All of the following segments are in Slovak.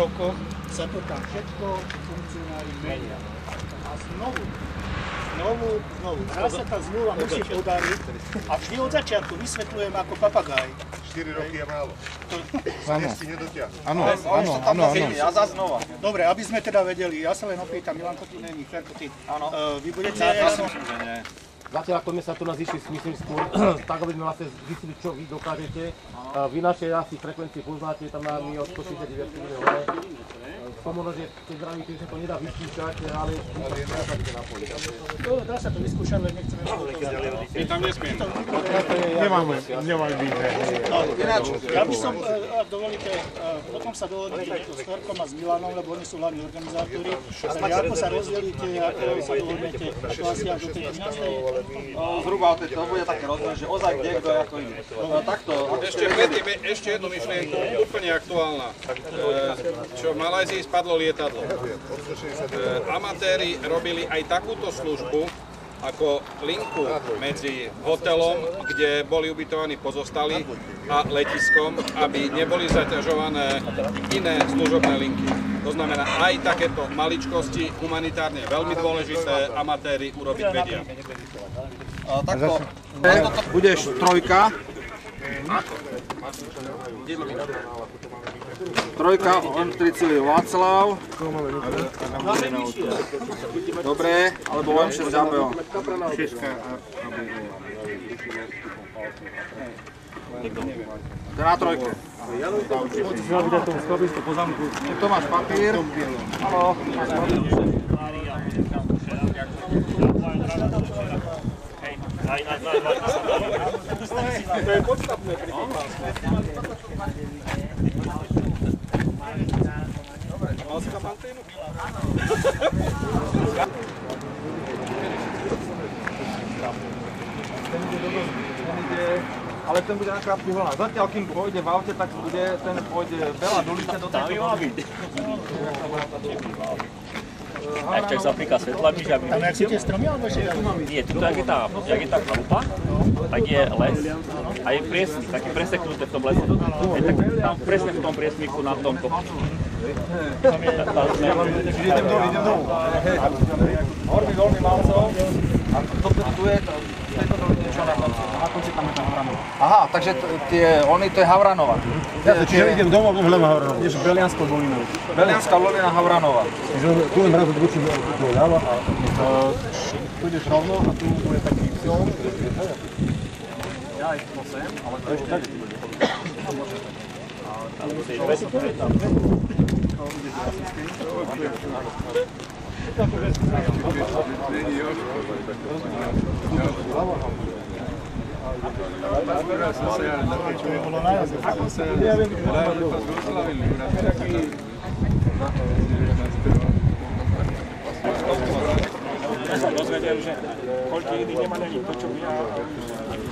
rokoch sa to tam všetko funkcionári menia. A znovu. Raz sa tá zmluva musí podariť a vždy od začiatku vysvetľujem ako papagaj. 4 roky je málo. Si nedotiahnu. Áno. Ja za znova. Dobre, aby sme teda vedeli, ja sa len opýtam, Milanko, ty není, Ferko, ty. Vy budete... Ja si myslím, že nie. Zatiaľ, ako sme sa tu nás išli, myslím skôr, tak aby sme vlastne zistili, čo vy dokážete. Vy naše asi frekvencie poznáte, tam na my od 169 hore. Pomožno, že keď zravíte, že to nedá vyskúšať, ale vyskúšate na poli. Dá sa to vyskúšať, len nechceme My tam nesmieme. Nemáme byť. Ja by som, ak dovolíte, potom sa dohodnite s Ferkom a s Milanom, lebo oni sú hlavní organizátori. Ale ako sa rozdelíte, ako sa dohodnete, to asi až do tej 13. Zhruba to bude také rozdiel, že ozaj kde, kto ako ide. Takto. Ešte predtým, ešte jednu myšlienku, úplne aktuálna. Čo v Malajzii spadlo lietadlo. Amatéri robili aj takúto službu, ako linku medzi hotelom, kde boli ubytovaní pozostali, a letiskom, aby neboli zaťažované iné služobné linky. To znamená, aj takéto maličkosti humanitárne veľmi dôležité amatéri urobiť vedia. Takto. Budeš trojka. Trojka, on 3 Václav. Dobre, alebo M6 ABO. To je na trojke. Tu máš papír. Haló. To je podstatné pri tým. Mal si tam anténu? Ale ten bude na krátky vlna. Zatiaľ, kým pôjde v aute, tak ten pôjde veľa do lice do tejto doby. Ešte ak zapríka svetlami, že aby... Tam jak si tie stromy, alebo že... Nie, tuto jak je tá chalupa, tak je les a je priesmik, také preseknuté v tom lese. Je tak tam presne v tom priesmiku na tom kopcu. Čiže idem dolu. Horný dolný Malcov. A toto tu je, v tejto doline čo na konci tam je tá Havranova. Aha, takže to je Havranova. Čiže idem domov, hľadám Havranova. Ideš Belianskou dolinou. Belianská dolina Havranova. Čiže tu len raz odbočím tu ľava a... Tu ideš rovno a tu bude taký film. Ja aj to sem, ale to ešte nie bude. Ale musíš vesť tam. Ja som dozvedel, že koľko iných nemá na nich to, čo ja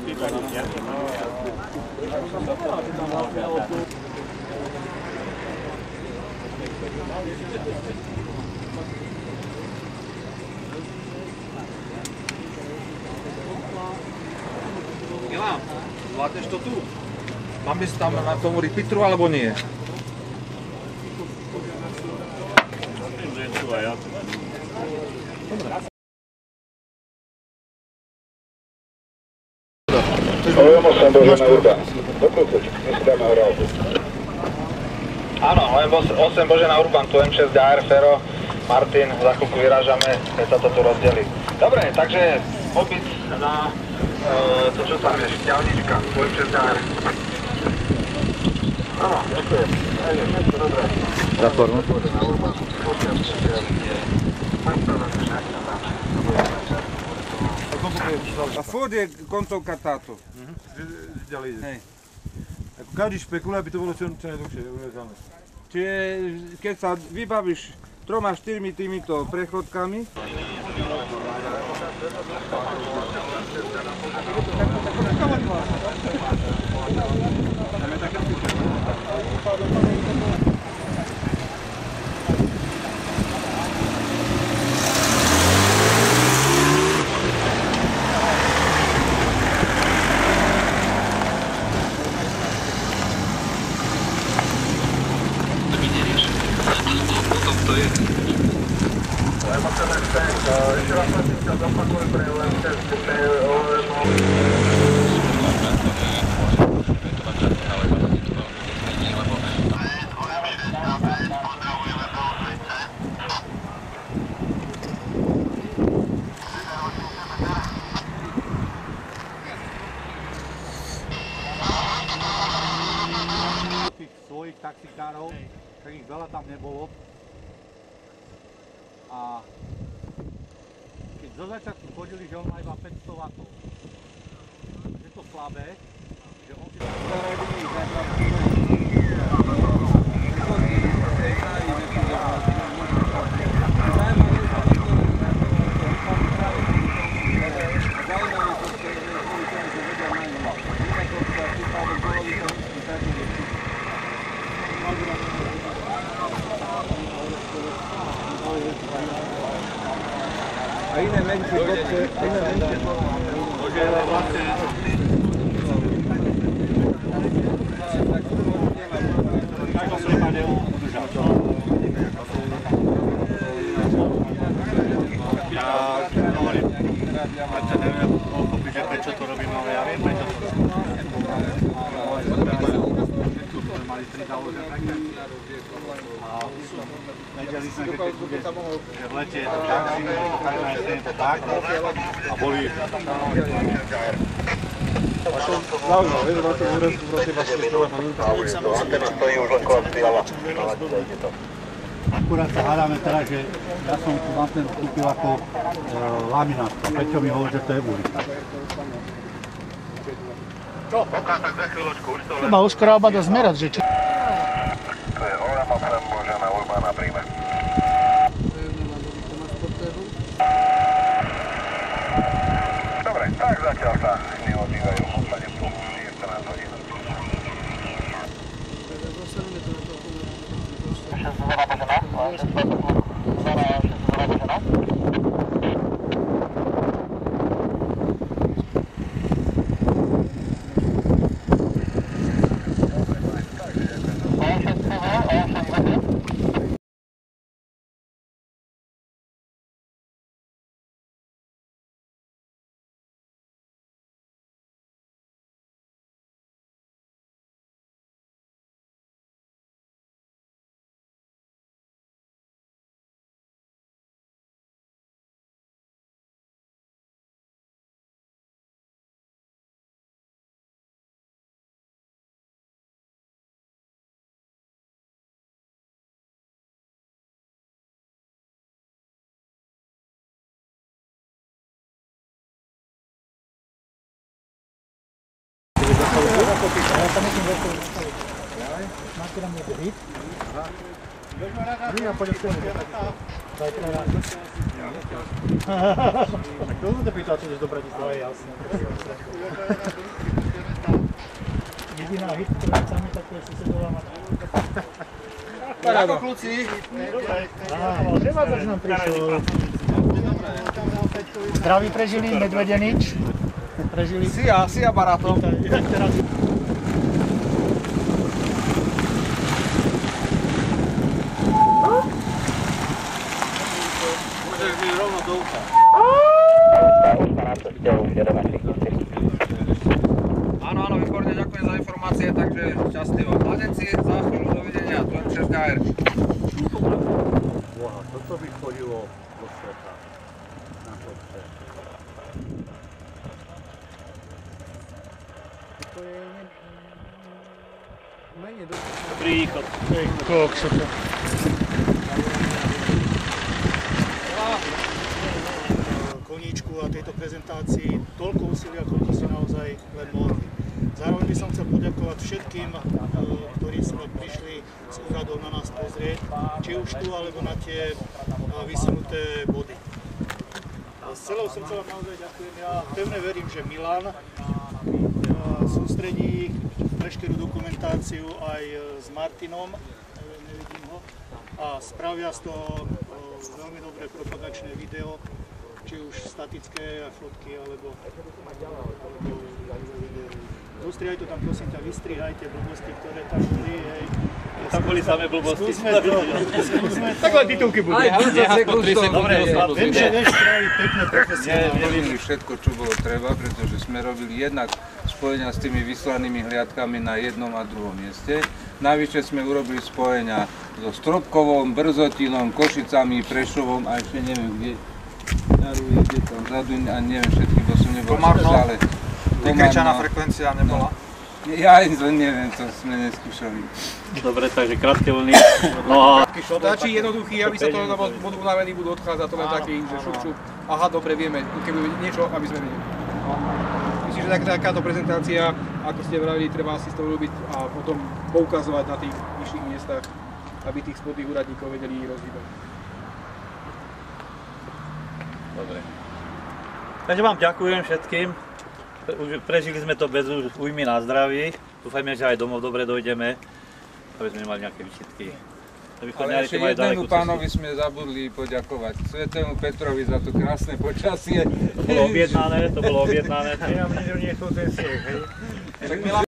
pýtaní. Milan, zvládneš to tu? Máme si tam na tomu repeateru, alebo nie? Áno, OM8 Božena Urban, tu M6 AR Fero, Martin, za chvíľku vyrážame, keď sa to tu rozdelí. Dobre, takže pobyt na to, čo tam je, ďalnička, M6 AR. Áno, ďakujem. Všetko dobré. Zaporno. A Ford je kontovka táto. Ďalej ide. Hej. Každý špekuluje, aby to bolo čo najdlhšie univerzálne. Čiže keď sa vybavíš 3-4 týmito prechodkami, to je. Lebo chceme ešte raz prosím ťa zopakuj pre svojich taxikárov, tak ich veľa tam nebolo. A keď zo začiatku chodili, že on má iba 500 W, že to slabé, že on si... A iné menšie kopce, že vlastne... V takom prípade udržal. Ja hovorím, ja neviem pochopiť, že prečo to robím, ale ja viem, prečo to robím. Mali 3 záložené frekvencie. A vedeli sme, že keď bude, že v lete je to tak, že je to tak, a boli... Zaujímavé, že máte úrezku v roce vlastne strojová minúta. Stojí už len kolem cieľa. Akurát sa hádame teraz, že ja som tu vlastne kúpil ako laminát. A Peťo mi hovorí, že to je ulica. Čo? Tak za chvíľočku, už to len... Má už krába dá zmerať, že čo? To je Oram okrem Božana Urbana príjme. Dobre, tak zatiaľ sa neodývajú v podstate v tom 14 hodín. Ja sa nechým veľkou zastaviť. Máte na mňa byť? Nie, a poďme s tým. Zajtra ráno. Tak to som te pýtal, či ideš do Bratislavy. Jasne. Jediná hit, ktorá je sami, tak to je susedová matka. Paráda. Kluci. Treba zač nám prišiel. Zdraví prežili, Medvedenič. Prežili. Sia barátom. Jak teraz? Môžeš mi rovno do ucha. Áno, výborne, ďakujem za informácie, takže šťastlivo. Mladenci, za chvíľu dovidenia, tu M6KR. Boha, toto by chodilo do sveta. Na kopce. To je Menej do... Dobrý východ. kokso to. Koníčku a tejto prezentácii toľko úsilia, koľko si naozaj len mohli. Zároveň by som chcel poďakovať všetkým, ktorí sme prišli z úradov na nás pozrieť, či už tu, alebo na tie vysunuté body. Z celého srdca vám naozaj ďakujem. Ja pevne verím, že Milan sústredí veškerú dokumentáciu aj s Martinom, nevidím ho, a spravia z toho veľmi dobré propagačné video či už statické fotky, alebo dostrihajte tam, prosím ťa, vystrihajte blbosti, ktoré tam boli, hej. Tam boli samé blbosti. Skúsme to. Takhle titulky budú. Aj 20 sekúnd to. Dobre, Viem, že vieš spraviť pekné profesionálne. Robili všetko, čo bolo treba, pretože sme robili jednak spojenia s tými vyslanými hliadkami na jednom a druhom mieste. Navyše sme urobili spojenia so Stropkovom, Brzotinom, Košicami, Prešovom a ešte neviem kde. Kde tam vzadu a neviem všetky, bo som nebol v sále. Vykrečaná frekvencia nebola? Ja neviem, to sme neskúšali. Dobre, takže krátke vlny. No a... Stačí jednoduchý, aby sa to budú unavení, budú odchádzať, to len taký, že šup, šup. Aha, dobre, vieme, keby niečo, aby sme vedeli. Myslím, že takáto prezentácia, ako ste vravili, treba asi z toho robiť a potom poukazovať na tých vyšších miestach, aby tých spodných úradníkov vedeli rozhýbať. Dobre. Takže vám ďakujem všetkým. Prežili sme to bez újmy na zdraví. Dúfajme, že aj domov dobre dojdeme, aby sme nemali nejaké výčitky. Ale ešte jednému pánovi sme zabudli poďakovať. Svetému Petrovi za to krásne počasie. To bolo objednané. Ja myslím, že nie sú ten siek, hej.